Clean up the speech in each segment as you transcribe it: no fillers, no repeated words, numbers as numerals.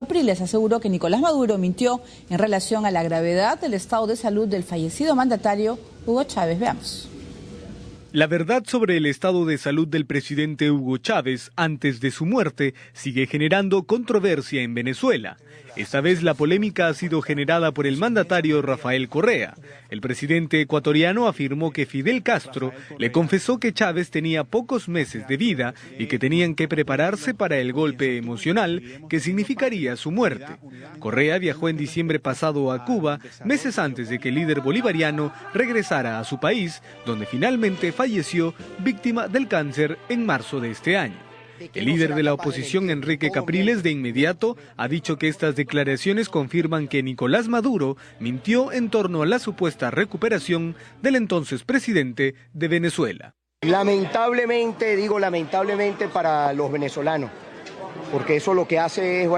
Capriles aseguró que Nicolás Maduro mintió en relación a la gravedad del estado de salud del fallecido mandatario Hugo Chávez. Veamos. La verdad sobre el estado de salud del presidente Hugo Chávez antes de su muerte sigue generando controversia en Venezuela. Esta vez la polémica ha sido generada por el mandatario Rafael Correa. El presidente ecuatoriano afirmó que Fidel Castro le confesó que Chávez tenía pocos meses de vida y que tenían que prepararse para el golpe emocional que significaría su muerte. Correa viajó en diciembre pasado a Cuba, meses antes de que el líder bolivariano regresara a su país, donde finalmente falleció víctima del cáncer en marzo de este año. El líder de la oposición, Enrique Capriles, de inmediato ha dicho que estas declaraciones confirman que Nicolás Maduro mintió en torno a la supuesta recuperación del entonces presidente de Venezuela. Lamentablemente, digo lamentablemente para los venezolanos, porque eso lo que hace es,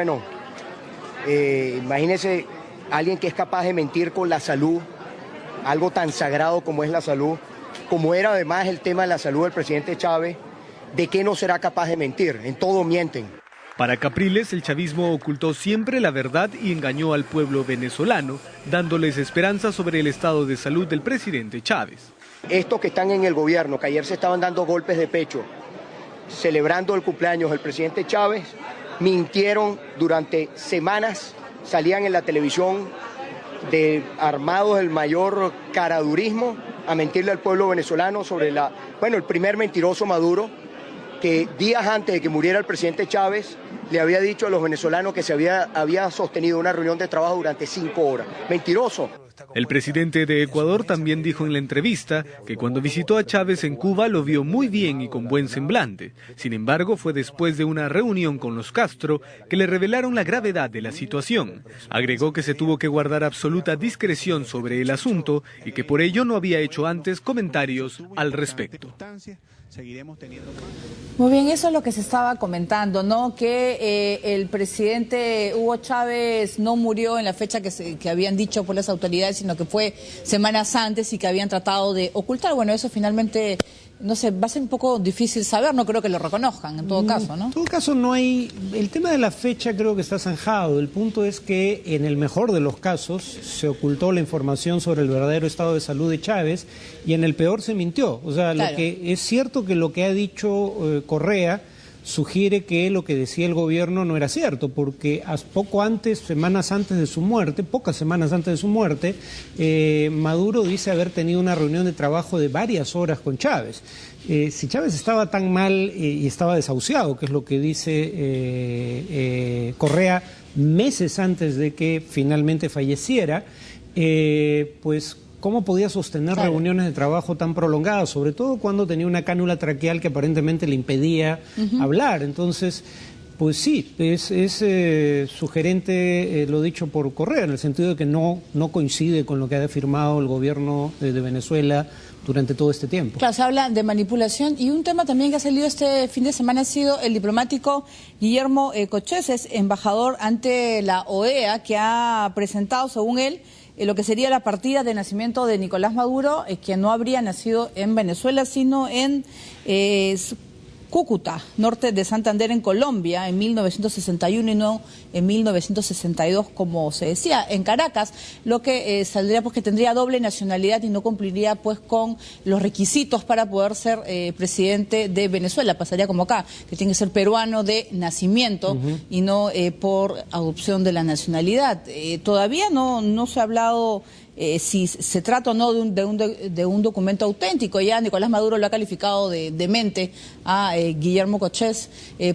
imagínense alguien que es capaz de mentir con la salud, algo tan sagrado como es la salud, como era además el tema de la salud del presidente Chávez. ¿De qué no será capaz de mentir? En todo mienten. Para Capriles, el chavismo ocultó siempre la verdad y engañó al pueblo venezolano, dándoles esperanza sobre el estado de salud del presidente Chávez. Estos que están en el gobierno, que ayer se estaban dando golpes de pecho, celebrando el cumpleaños del presidente Chávez, mintieron durante semanas, salían en la televisión armados del mayor caradurismo a mentirle al pueblo venezolano sobre el primer mentiroso Maduro, que días antes de que muriera el presidente Chávez le había dicho a los venezolanos que se había sostenido una reunión de trabajo durante 5 horas. Mentiroso. El presidente de Ecuador también dijo en la entrevista que cuando visitó a Chávez en Cuba lo vio muy bien y con buen semblante. Sin embargo, fue después de una reunión con los Castro que le revelaron la gravedad de la situación. Agregó que se tuvo que guardar absoluta discreción sobre el asunto y que por ello no había hecho antes comentarios al respecto. Muy bien, eso es lo que se estaba comentando, ¿no? Que el presidente Hugo Chávez no murió en la fecha que habían dicho por las autoridades, sino que fue semanas antes y que habían tratado de ocultar. Bueno, eso finalmente, no sé, va a ser un poco difícil saber, no creo que lo reconozcan en todo caso, ¿no? En todo caso no hay, el tema de la fecha creo que está zanjado, el punto es que en el mejor de los casos se ocultó la información sobre el verdadero estado de salud de Chávez y en el peor se mintió, o sea, claro. Lo que es cierto que lo que ha dicho Correa sugiere que lo que decía el gobierno no era cierto, porque pocas semanas antes de su muerte, Maduro dice haber tenido una reunión de trabajo de varias horas con Chávez. Si Chávez estaba tan mal y estaba desahuciado, que es lo que dice Correa meses antes de que finalmente falleciera, pues ¿cómo podía sostener reuniones de trabajo tan prolongadas? Sobre todo cuando tenía una cánula traqueal que aparentemente le impedía hablar. Entonces, pues sí, es sugerente lo dicho por Correa, en el sentido de que no coincide con lo que ha afirmado el gobierno de Venezuela durante todo este tiempo. Claro, se habla de manipulación y un tema también que ha salido este fin de semana ha sido el diplomático Guillermo Cochés, es embajador ante la OEA, que ha presentado, según él, lo que sería la partida de nacimiento de Nicolás Maduro, que no habría nacido en Venezuela, sino en Cúcuta, norte de Santander, en Colombia, en 1961 y no en 1962, como se decía, en Caracas, lo que saldría pues que tendría doble nacionalidad y no cumpliría pues con los requisitos para poder ser presidente de Venezuela. Pasaría como acá, que tiene que ser peruano de nacimiento y no por adopción de la nacionalidad. Todavía no se ha hablado si se trata o no de un documento auténtico. Ya Nicolás Maduro lo ha calificado de demente a Guillermo Cochés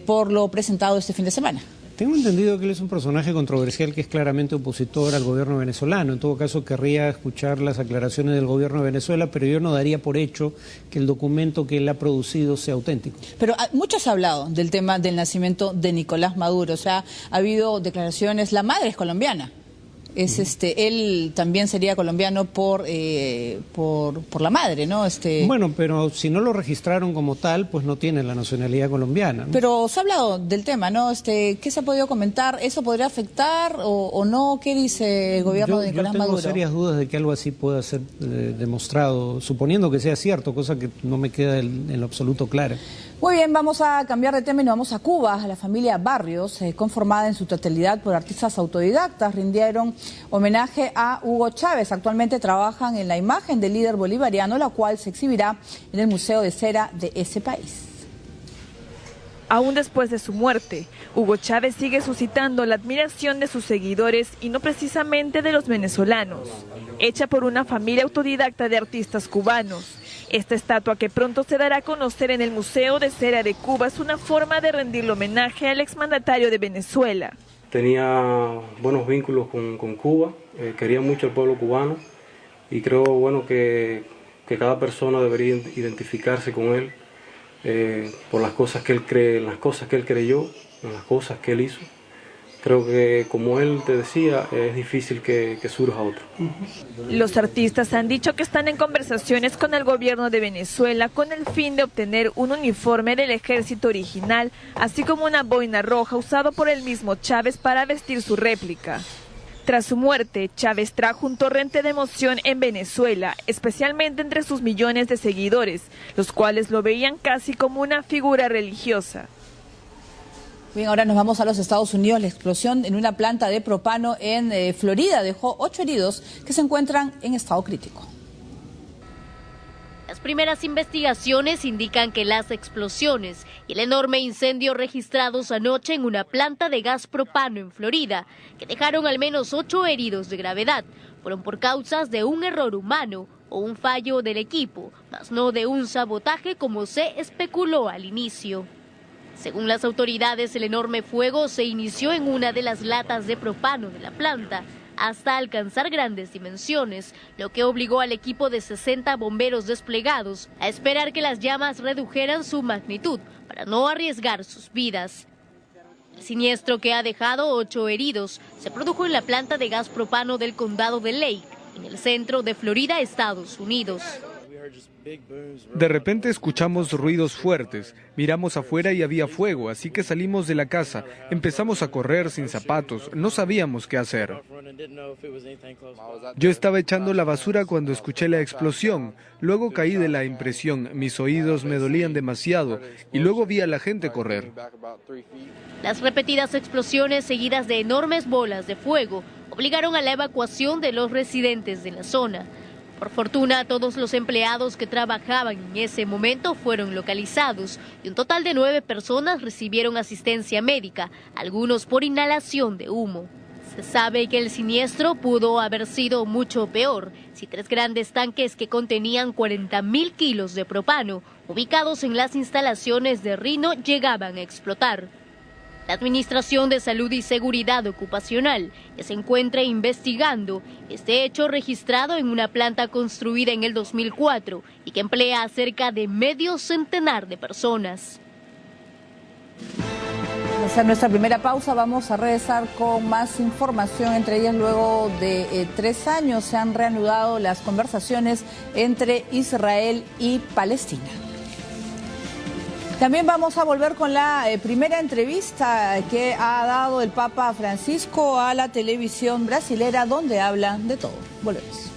por lo presentado este fin de semana. Tengo entendido que él es un personaje controversial que es claramente opositor al gobierno venezolano. En todo caso, querría escuchar las aclaraciones del gobierno de Venezuela, pero yo no daría por hecho que el documento que él ha producido sea auténtico. Pero mucho se ha hablado del tema del nacimiento de Nicolás Maduro. O sea, ha habido declaraciones, la madre es colombiana. Él también sería colombiano por la madre, ¿no? Bueno, pero si no lo registraron como tal, pues no tiene la nacionalidad colombiana, ¿no? Pero se ha hablado del tema, ¿no? ¿Qué se ha podido comentar? ¿Eso podría afectar o no? ¿Qué dice el gobierno de Nicolás Maduro? Yo tengo serias dudas de que algo así pueda ser demostrado, suponiendo que sea cierto, cosa que no me queda en lo absoluto clara. Muy bien, vamos a cambiar de tema y nos vamos a Cuba. La familia Barrios, conformada en su totalidad por artistas autodidactas, rindieron homenaje a Hugo Chávez. Actualmente trabajan en la imagen del líder bolivariano, la cual se exhibirá en el Museo de Cera de ese país. Aún después de su muerte, Hugo Chávez sigue suscitando la admiración de sus seguidores y no precisamente de los venezolanos. Hecha por una familia autodidacta de artistas cubanos, esta estatua, que pronto se dará a conocer en el Museo de Cera de Cuba, es una forma de rendirle homenaje al exmandatario de Venezuela. Tenía buenos vínculos con Cuba, quería mucho al pueblo cubano y creo que cada persona debería identificarse con él. Por las cosas que él cree, en las cosas que él creyó, en las cosas que él hizo. Creo que, como él te decía, es difícil que surja otro. Los artistas han dicho que están en conversaciones con el gobierno de Venezuela con el fin de obtener un uniforme del ejército original, así como una boina roja usado por el mismo Chávez para vestir su réplica. Tras su muerte, Chávez trajo un torrente de emoción en Venezuela, especialmente entre sus millones de seguidores, los cuales lo veían casi como una figura religiosa. Bien, ahora nos vamos a los Estados Unidos. La explosión en una planta de propano en Florida dejó 8 heridos que se encuentran en estado crítico. Las primeras investigaciones indican que las explosiones y el enorme incendio registrados anoche en una planta de gas propano en Florida, que dejaron al menos 8 heridos de gravedad, fueron por causas de un error humano o un fallo del equipo, mas no de un sabotaje como se especuló al inicio. Según las autoridades, el enorme fuego se inició en una de las latas de propano de la planta, hasta alcanzar grandes dimensiones, lo que obligó al equipo de 60 bomberos desplegados a esperar que las llamas redujeran su magnitud para no arriesgar sus vidas. El siniestro, que ha dejado 8 heridos, se produjo en la planta de gas propano del condado de Lake, en el centro de Florida, Estados Unidos. De repente escuchamos ruidos fuertes, miramos afuera y había fuego, así que salimos de la casa, empezamos a correr sin zapatos, no sabíamos qué hacer. Yo estaba echando la basura cuando escuché la explosión, luego caí de la impresión, mis oídos me dolían demasiado y luego vi a la gente correr. Las repetidas explosiones seguidas de enormes bolas de fuego obligaron a la evacuación de los residentes de la zona. Por fortuna, todos los empleados que trabajaban en ese momento fueron localizados y un total de 9 personas recibieron asistencia médica, algunos por inhalación de humo. Se sabe que el siniestro pudo haber sido mucho peor si 3 grandes tanques que contenían 40.000 kilos de propano, ubicados en las instalaciones de Reno, llegaban a explotar. La Administración de Salud y Seguridad Ocupacional ya se encuentra investigando este hecho registrado en una planta construida en el 2004 y que emplea a cerca de medio centenar de personas. Al hacer nuestra primera pausa, vamos a regresar con más información. Entre ellas, luego de 3 años se han reanudado las conversaciones entre Israel y Palestina. También vamos a volver con la primera entrevista que ha dado el Papa Francisco a la televisión brasilera, donde habla de todo. Volvemos.